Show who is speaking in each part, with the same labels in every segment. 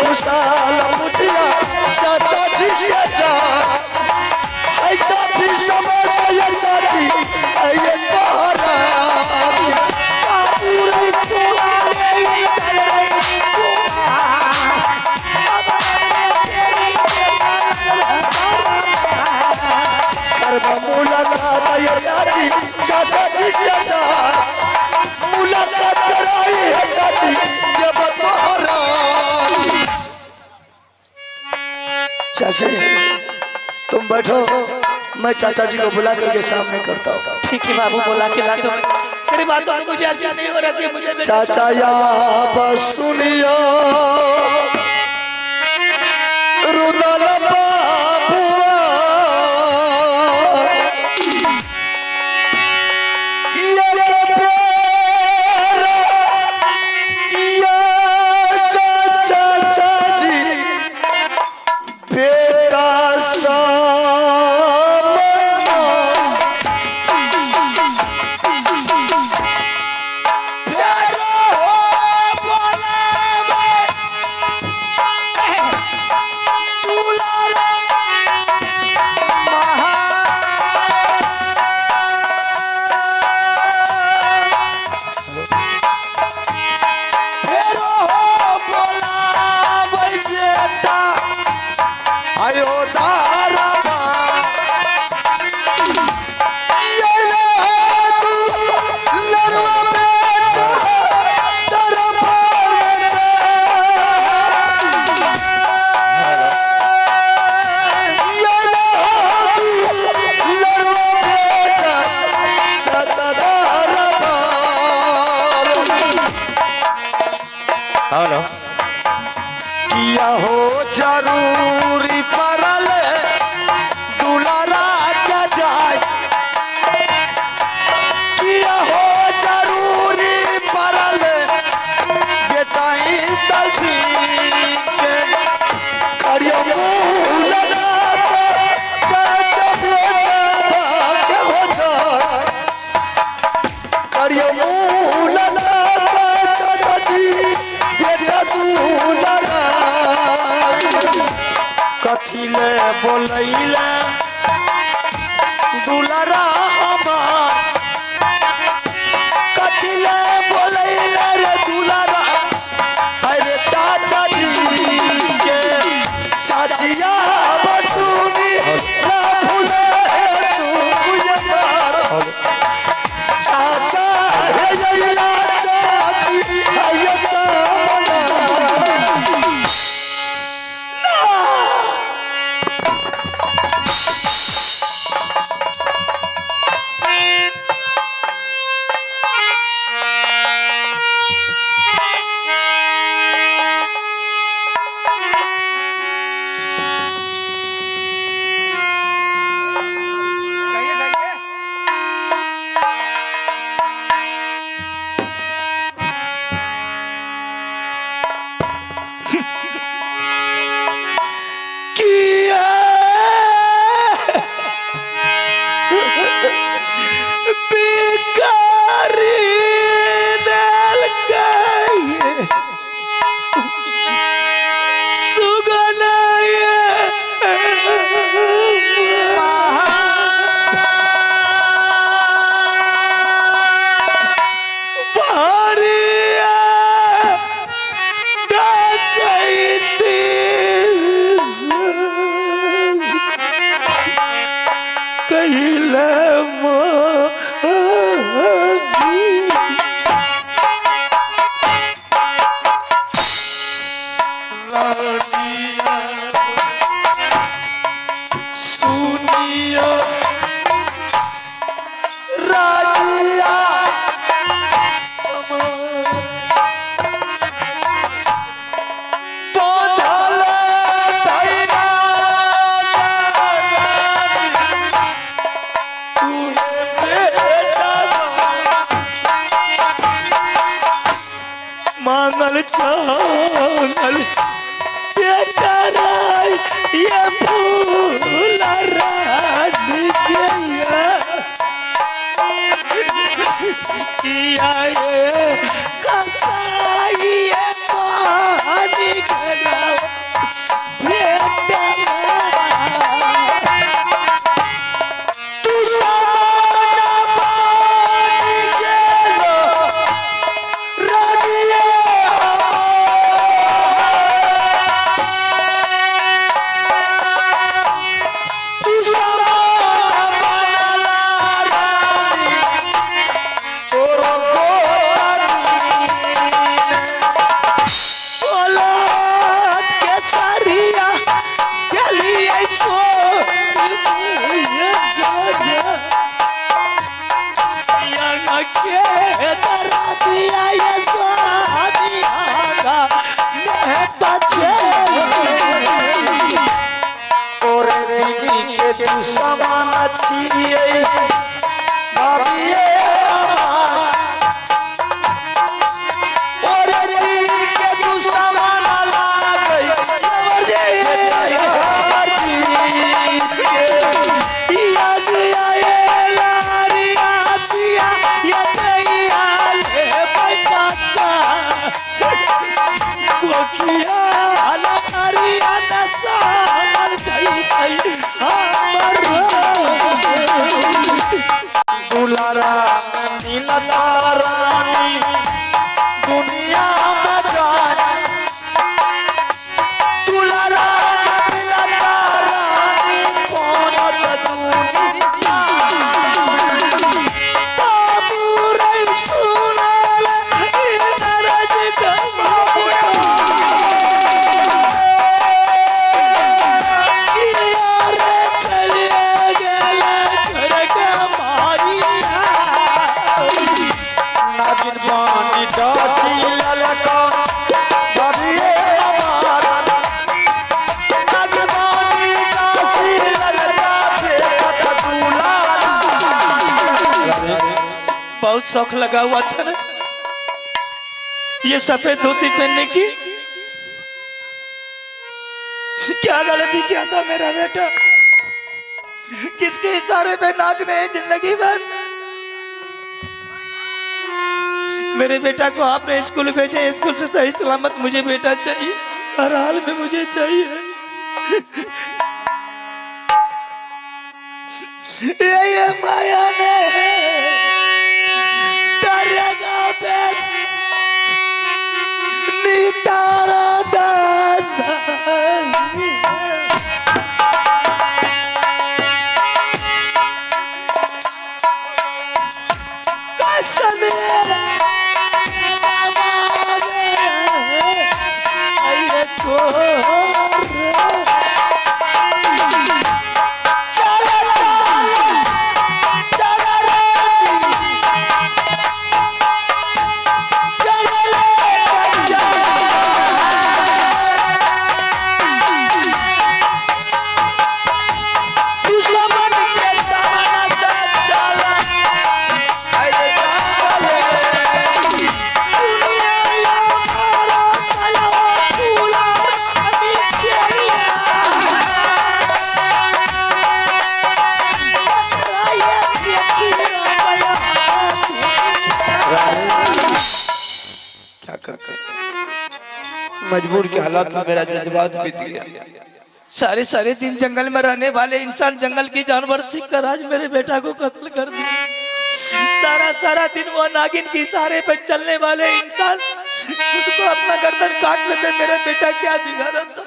Speaker 1: खुशहाल मुझिया चाचा जी से जा है काफी समय से ये चाची ये सहारा पूरे सोना ले मुलाकात ये चाची चाचा जी से जा मुलाकात कराई है चाची ये बसहारा चाची तुम बैठो मैं चाचा जी को बुला करके सामने करता हूँ।
Speaker 2: ठीक है बाबू बुला के ला तो तेरी बातों को मुझे आज्ञा नहीं हो रहा कि मुझे
Speaker 1: चाचा या बस सुनियो रुदल बाबुआ ये के प्यार ये चाचा जी बेटा सा
Speaker 3: हेलो
Speaker 1: किया हो जरूरी परल दुलारा क्या जाए किया हो जरूरी परल बेटाई दलसी के करियो मुलाकात चाचा बेटा भाग्य हो जाए करियो मुलाकात चाचा जी कथिले बोलैले दुलारा हमार कथिले बोलैले रे दुलारा अरे चाचा जी के चाचिया बसुनी ना भूले सुपुयार चाचा है यैला चाची है ये सामना सुनियो राजिया बोधल धैया मांगल चांगल बेटा राय ये फूल राज गया
Speaker 2: किया ये कसाई ये पानी गला बेटा
Speaker 1: समान छिए बाबिए अमार और के तू समान लागई हमर जी
Speaker 2: याद आए लारिया पिया ये दैया ले पाचा कोकिया लारिया नसा मर गई हमर
Speaker 1: दुलारा नीला रानी दुनिया में जाए दुलारा नीला रानी कौन दुनिया
Speaker 2: बाबू रे सुनाल ये नरज जमाया यार चले गेला घर का मारिया
Speaker 1: नागिन पानी डासी ललका बाबिए अमार नागिन पानी डासी ललका फेंकत दुलारा
Speaker 2: बहुत शौक लगा हुआ था ना ये सफेद धोती पहनने की। क्या गलती किया था मेरा बेटा? किसके इशारे पे नाचने हैं जिंदगी भर? मेरे बेटा को आपने स्कूल भेजे, स्कूल से सही सलामत मुझे बेटा चाहिए, हर हाल में मुझे चाहिए। ये माया ने दरगा पे नितारा दास कसमे आये को
Speaker 1: मजबूर के हालात में मेरा जज्बात बीत गया।
Speaker 2: सारे सारे दिन जंगल में रहने वाले इंसान जंगल की जानवर सीख कर आज मेरे बेटा को कत्ल कर दिया। सारा सारा दिन वो नागिन की इशारे पे चलने वाले इंसान खुद को अपना गर्दन काट लेते। मेरा बेटा क्या बिगाड़ा था?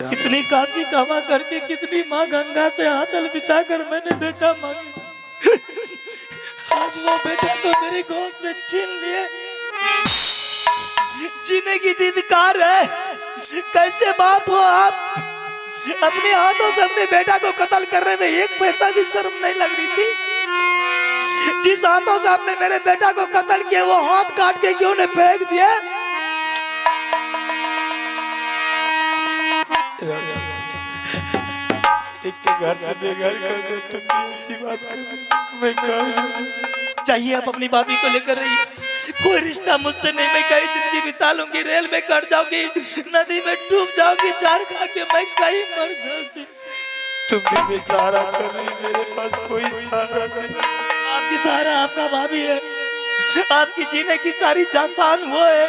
Speaker 2: कितनी काशी कावा करके, कितनी माँ गंगा से आंचल बिछाकर मैंने बेटा मांगे, आज वो बेटा को मेरी गोद से छीन लिए। जीने की धिक्कार है। कैसे बाप हो आप? अपने हाथों से अपने बेटा को कत्ल करने में एक पैसा भी शर्म नहीं लग रही थी? जिस हाथों से आपने मेरे बेटा को कत्ल किया वो हाथ काट के क्यों ने फेंक दिया?
Speaker 1: एक तो घर से बेघर कर दो, तुम ऐसी बात कर दो, मैं कहाँ
Speaker 2: चाहिए आप अपनी भाभी को लेकर रहिए। कोई रिश्ता मुझसे नहीं, मैं कहीं जिंदगी बिता लूंगी, रेल में कट जाऊंगी, नदी में डूब जाऊंगी, जार खा के मैं कहीं मर जाऊंगी।
Speaker 1: तुम भी सहारा कर रही, मेरे पास कोई सहारा नहीं।
Speaker 2: आपकी सहारा आपका भाभी है। आपकी जीने की सारी जासान वो है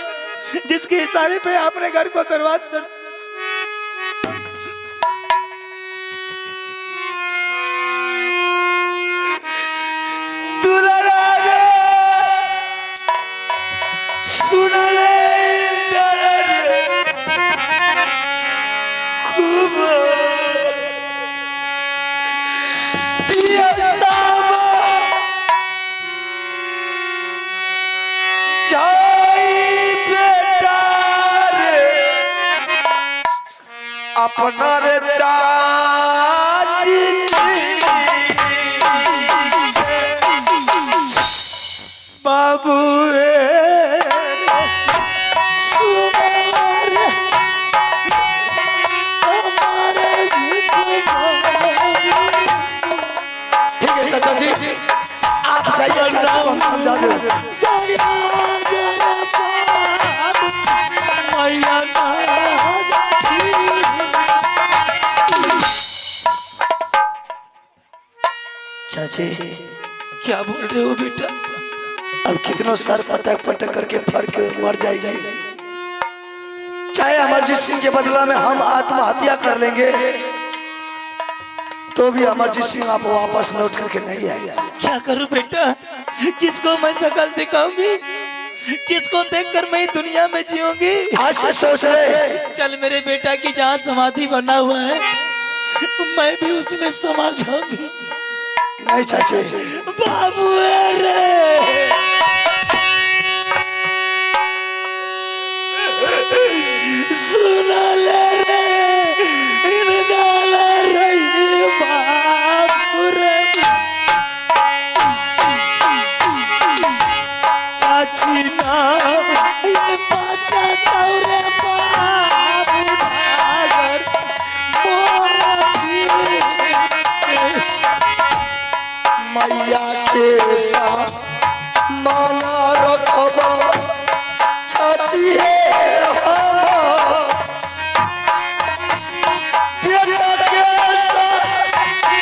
Speaker 2: जिसके इशारे पे आपने घर को बर्बाद कर।
Speaker 1: दुलारा रे सुन ले इंदिरा रे खूब दिया सामा जाई बेटा रे अपना रे चाची
Speaker 2: बाबू
Speaker 1: ठीक है चाचा जी आप जाइए चाचा को हम समझा देंगे। चाची
Speaker 2: क्या बोल रहे हो बेटा?
Speaker 1: अब कितनों सर पटक पटक करके फर के मर जाएगी। चाहे अमरजीत सिंह के बदला में हम आत्महत्या कर लेंगे तो भी अमरजीत सिंह आप वापस लौट करके नहीं आएगा।
Speaker 2: क्या करूं बेटा? किसको मैं शक्ल दिखाऊंगी? किसको देखकर मैं दुनिया में जीऊंगी?
Speaker 1: आज से सोच ले।
Speaker 2: चल मेरे बेटा की जहाँ समाधि बना हुआ है मैं भी उसमें समा जाऊंगी।
Speaker 1: नहीं चाची
Speaker 2: बाबू रे सुना ले रे इन डाला रही बाबू रे चाची ना ये बचा तौरे बाबू भागर
Speaker 1: मैया के साथ माना रखबा चाची है बेटा के साथ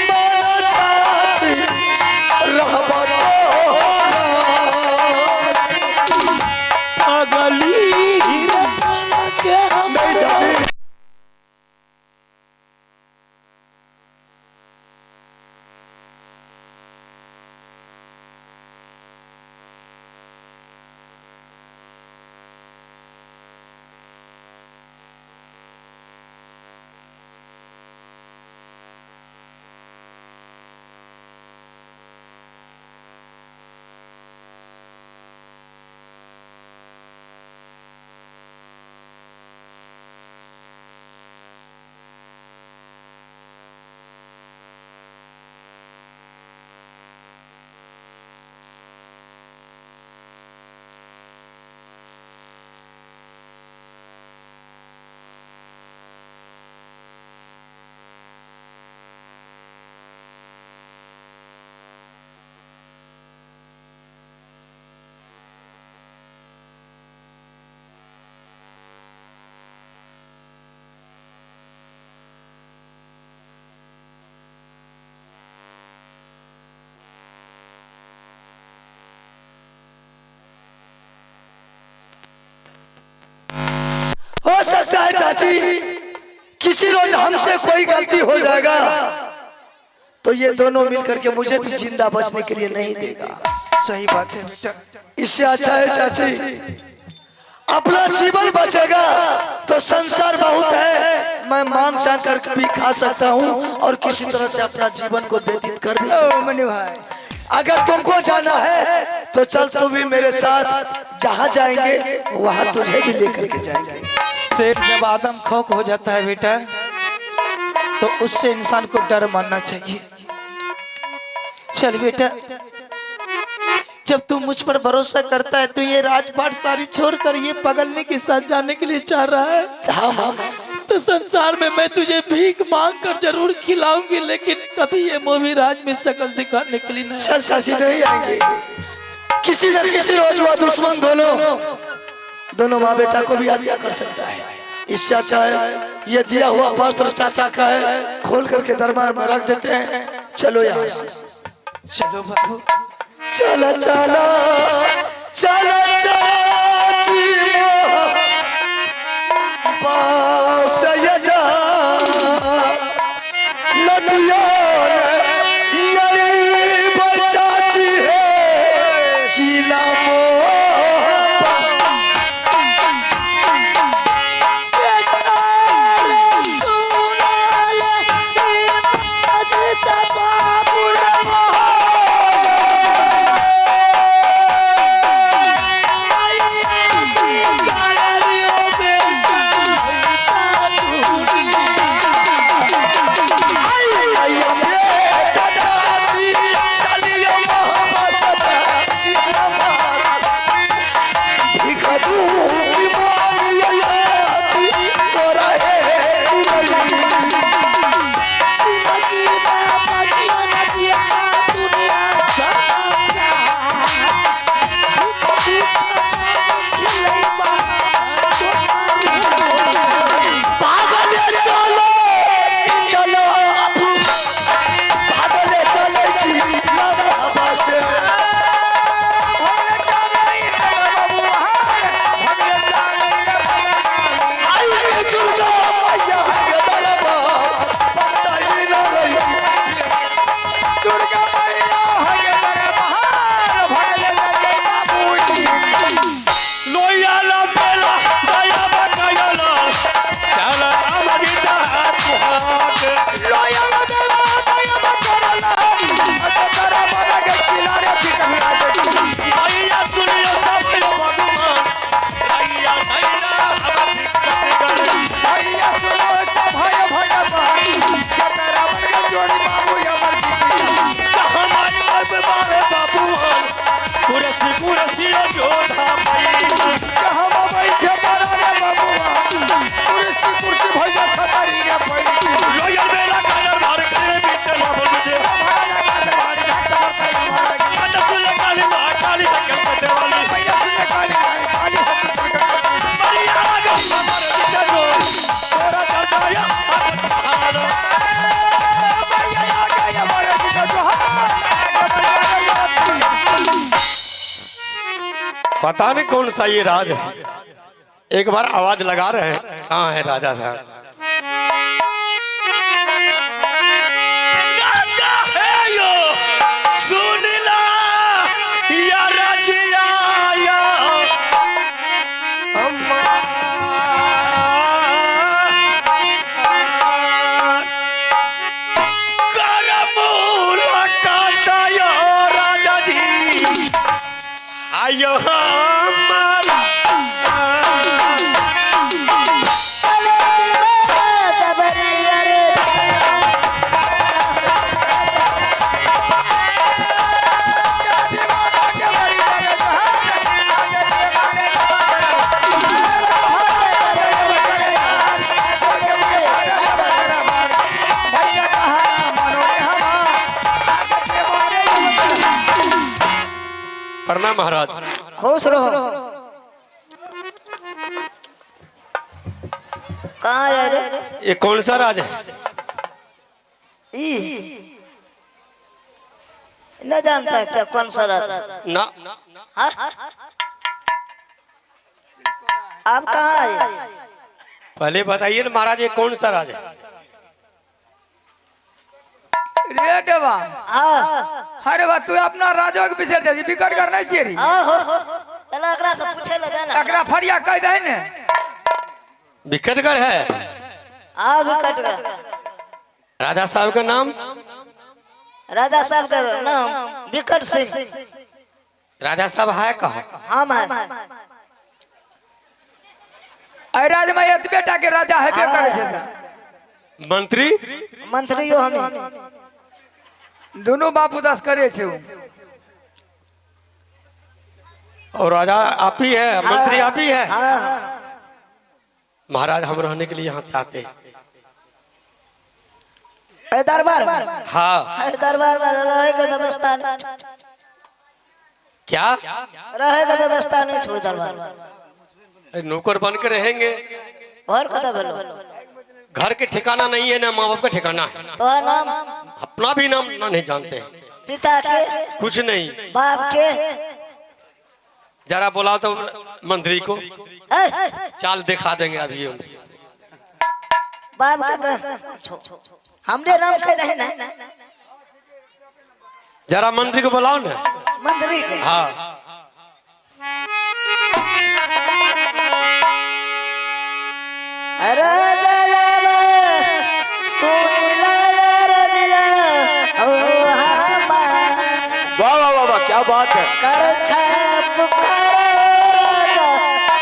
Speaker 1: माना चाची रहबा
Speaker 2: अगली रतन के हम
Speaker 1: नहीं चाची हो सकता है चाची किसी रोज हमसे कोई गलती हो जाएगा तो ये दोनों मिलकर के मुझे भी जिंदा बचने के लिए नहीं देगा।
Speaker 2: सही बात है बेटा।
Speaker 1: इससे अच्छा है चाची अपना जीवन बचेगा तो संसार बहुत है, मैं मांग चाह कर भी खा सकता हूँ और किसी तरह से अपना जीवन को व्यतीत कर भी सकता हूँ। अगर तुमको जाना है तो चल तू भी मेरे साथ, जहाँ जाएंगे वहाँ तुझे भी लेकर के जाएंगे।
Speaker 2: शेर जब आदम खोक हो जाता है बेटा तो उससे इंसान को डर मानना चाहिए। चल बेटा, जब तू मुझ पर भरोसा करता है तो ये राजपाट सारी छोड़कर ये पगलने के साथ जाने के लिए चाह रहा है।
Speaker 1: हाँ
Speaker 2: तो संसार में मैं तुझे भीख मांग कर जरूर खिलाऊंगी, लेकिन कभी ये मोही राज में शकल दिखाने के लिए नहीं।
Speaker 1: चल चाची नहीं आएंगे, किसी न किसी रोज वह दुश्मन दोनों माँ बेटा को भी हत्या कर सकता है। इससे अच्छा है ये दिया हुआ वस्त्र चाचा का है, खोल करके दरबार में रख देते हैं। चलो यहाँ से।
Speaker 2: चलो बाबू।
Speaker 1: चला चला चला चाची पास ये जा लड़िया यही बचाची है किला
Speaker 3: पता नहीं कौन सा ये राज है। एक बार आवाज लगा रहे हैं, कहाँ है राजा साहब?
Speaker 2: राजा है यो सुन ला या राजिया या अम्मा करमूला काटा यो राजा जी आयो हमारा
Speaker 3: प्रणाम महाराज।
Speaker 4: खुश रहो। कहाँ है रे?
Speaker 3: ये कौन सा राज है?
Speaker 4: न जानता है क्या कौन सा राज?
Speaker 3: ना
Speaker 4: हाँ? आप कहाँ आए?
Speaker 3: पहले बताइए ना महाराज, ये कौन सा राज है?
Speaker 2: रे देवा
Speaker 4: हाँ
Speaker 2: अरे बा तू अपना राजो के विषय दे बिकट करना चाहिए रे
Speaker 4: हो चलो अगला से पूछे ले जाना।
Speaker 2: अगला फरिया कह दे ने
Speaker 3: बिकटगढ़ है।
Speaker 4: हाँ विकट कर।
Speaker 3: राजा साहब का नाम?
Speaker 4: राजा साहब का नाम विकट सिंह।
Speaker 3: राजा साहब है कहाँ?
Speaker 4: हम है।
Speaker 2: अरे राज में ये बेटा के राजा है बेकर से
Speaker 3: मंत्री
Speaker 4: मंत्री हो हम
Speaker 2: दोनों बाप उदास करे छे
Speaker 3: और राजा आप ही है, मंत्री आप ही है।
Speaker 4: हाँ
Speaker 3: महाराज हम रहने के लिए यहाँ चाहते हैं।
Speaker 4: दरबार
Speaker 3: हाँ
Speaker 4: दरबार में रहे के व्यवस्था नहीं।
Speaker 3: क्या
Speaker 4: रहे का व्यवस्था नहीं छोड़ दरबार
Speaker 3: नौकर बन के रहेंगे?
Speaker 4: और कदा भलो
Speaker 3: घर के ठिकाना नहीं है ना माँ बाप का ठिकाना है।
Speaker 4: तो नाम
Speaker 3: अपना भी नाम ना नहीं जानते हैं।
Speaker 4: पिता के,
Speaker 3: कुछ नहीं।
Speaker 4: बाप के।
Speaker 3: जरा बुलाओ तो मंत्री को,
Speaker 4: ए,
Speaker 3: चाल दिखा देंगे अभी हम।
Speaker 4: बाप का हमने नाम कह रहे ना,
Speaker 3: जरा मंत्री को बुलाओ ना।
Speaker 4: मंत्री के।
Speaker 3: हाँ
Speaker 4: राजा लावा सुनिला रजिया ओ हमार।
Speaker 3: वाह वाह वाह वाह, क्या बात है।
Speaker 4: कर पुकारो राजा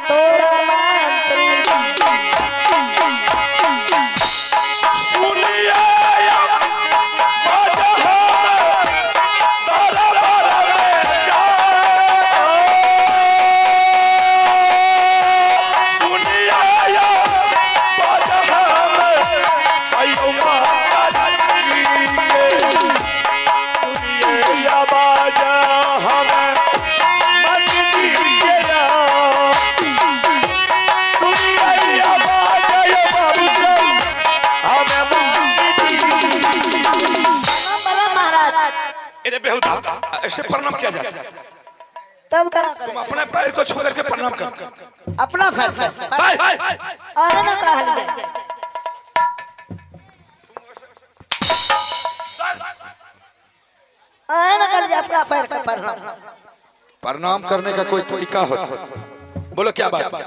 Speaker 4: तोरा मंत्री।
Speaker 3: ऐसे प्रणाम किया जाता है।
Speaker 4: तब क्या
Speaker 3: तुम अपने पैर को छू करके प्रणाम करते हो।
Speaker 4: अपना फैसला और ना कहलिए। आए ना कर अपना पैर का
Speaker 5: प्रणाम करने का कोई तरीका होता है? बोलो क्या बात है?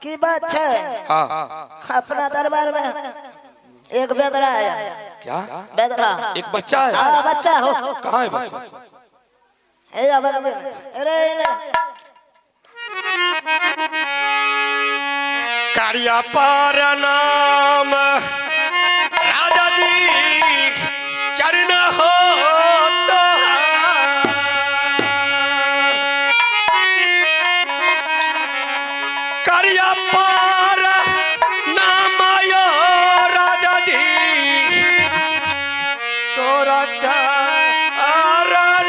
Speaker 4: की बात है।
Speaker 5: हाँ
Speaker 4: अपना दरबार में एक बेदरा आया।
Speaker 5: क्या?
Speaker 4: बेदरा
Speaker 5: एक बच्चा है?
Speaker 4: हाँ बच्चा हो।
Speaker 5: कहाँ है बच्चा?
Speaker 4: अरे
Speaker 3: कारिया पर नाम राजा जी चरण हो तो कारिया पर नाम आयो राजा जी तोरा चरण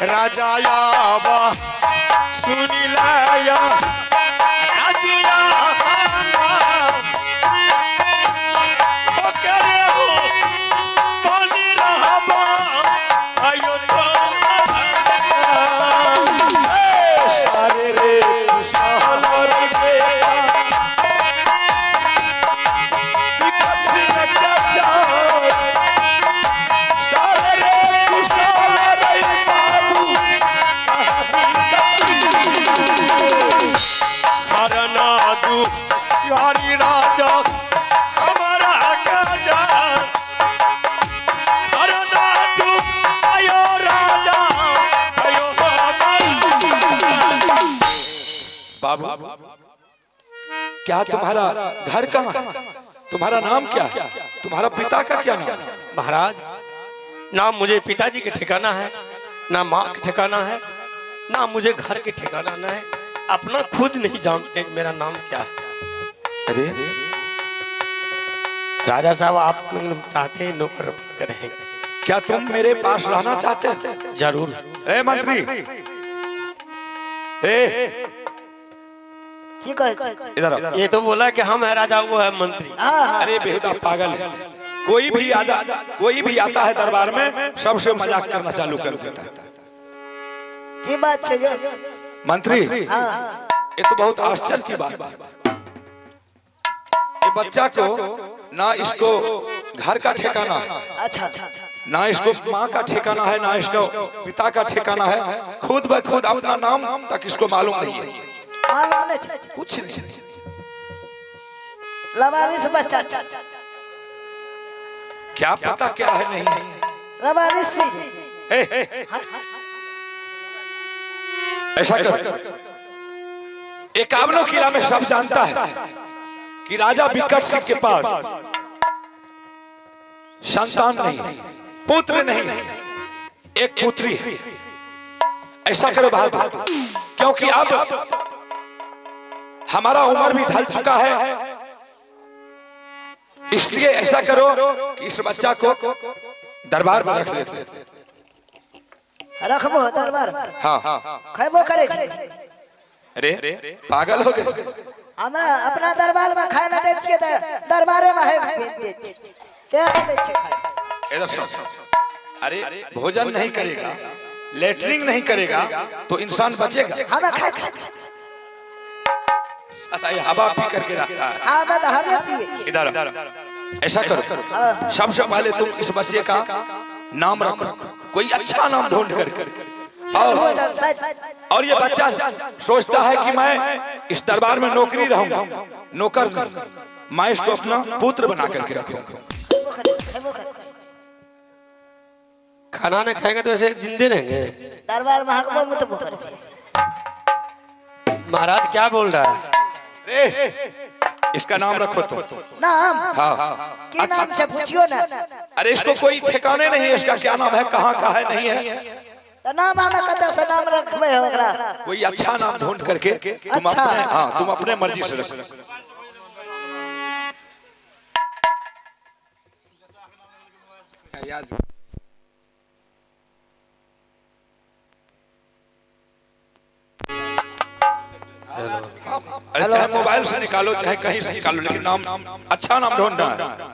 Speaker 3: राजा यावा सुनी लाया राजिया करे हो पानी रहबा आयो तो सारे रे कुशाल रे यारी राजा हमारा काजा हरना तू आयो राजा आयो
Speaker 5: बाबू क्या तुम्हारा घर कहाँ है? तुम्हारा नाम क्या है? तुम्हारा पिता का क्या नाम है?
Speaker 3: महाराज ना मुझे पिताजी के ठिकाना है, ना माँ के ठिकाना है, ना मुझे घर के ठिकाना ना है। अपना खुद नहीं जानते कि मेरा नाम क्या है।
Speaker 5: अरे
Speaker 3: राजा साहब आप चाहते हैं नौकर करें?
Speaker 5: क्या तुम मेरे पास रहना चाहते हो?
Speaker 3: जरूर।
Speaker 5: ए मंत्री, ए
Speaker 4: ठीक है।
Speaker 5: इधर आओ।
Speaker 3: ये तो बोला कि हम है राजा, वो है मंत्री।
Speaker 5: अरे बेहुदा पागल है। कोई भी आता है दरबार में सबसे मजाक करना चालू कर देता है।
Speaker 4: जी बात है
Speaker 5: मंत्री, ये तो बहुत आश्चर्य की बात है। ये बच्चा को ना इसको घर का ठिकाना है,
Speaker 4: अच्छा
Speaker 5: ना इसको माँ का ठिकाना है, ना इसको पिता का ठिकाना है। खुद ब खुद अपना नाम तक इसको मालूम नहीं है।
Speaker 4: मालूम नहीं
Speaker 5: कुछ नहीं।
Speaker 4: लवारिस बच्चा
Speaker 5: क्या पता क्या है नहीं।
Speaker 4: लवारिस
Speaker 5: ऐसा कर, एकावनों किला में सब जानता है कि राजा विकट सिंह के पास संतान नहीं, पुत्र नहीं, एक पुत्री है। ऐसा करो बहादुर, क्योंकि अब हमारा उम्र भी ढल चुका है, इसलिए ऐसा करो कि इस बच्चा को दरबार में रख लेते हैं।
Speaker 4: रखबो दरबार।
Speaker 5: हाँ
Speaker 4: खैबो करे छै।
Speaker 5: अरे पागल हो गए,
Speaker 4: हमरा अपना दरबार में खाए ना दे छिए त दरबारे में है भेज दे छिए। ते दे छिए खाए।
Speaker 5: इधर सुन, अरे भोजन नहीं करेगा, लेटरिंग नहीं करेगा तो इंसान बचेगा।
Speaker 4: हम खाए छी।
Speaker 5: हवा पी करके रखता है।
Speaker 4: हां मैं तो हमें पिए।
Speaker 5: इधर ऐसा करो, सबसे पहले तुम इस बच्चे का नाम रखो, कोई अच्छा नाम ढूंढ करके। और ये बच्चा सोचता है कि मैं इस दरबार में नौकरी रहूंगा, नौकर नहीं, मैं इसको अपना पुत्र बना करके रखूंगा।
Speaker 3: खाना नहीं खाएंगे तो ऐसे जिंदे रहेंगे।
Speaker 4: दरबार में हकबो में तो बोकर।
Speaker 3: महाराज क्या बोल रहा है?
Speaker 5: इसका नाम रखो तो।
Speaker 4: नाम?
Speaker 5: हाँ
Speaker 4: की नाम से पूछियो ना।
Speaker 5: अरे इसको कोई ठिकाने नहीं है, इसका क्या नाम है, कहाँ का है, नहीं है
Speaker 4: तो नाम हमें कते से नाम रखबे ओकरा।
Speaker 5: कोई अच्छा नाम ढूंढ करके तुम
Speaker 4: अच्छा।
Speaker 5: अपने, हाँ तुम अपने मर्जी से रखो। अरे चाहे मोबाइल से निकालो चाहे कहीं से निकालो, लेकिन नाम अच्छा नाम ढूंढना है।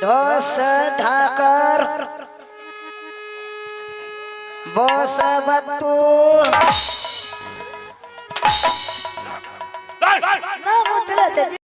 Speaker 4: ढोस ढाकर बोस बत्तू ना मुझे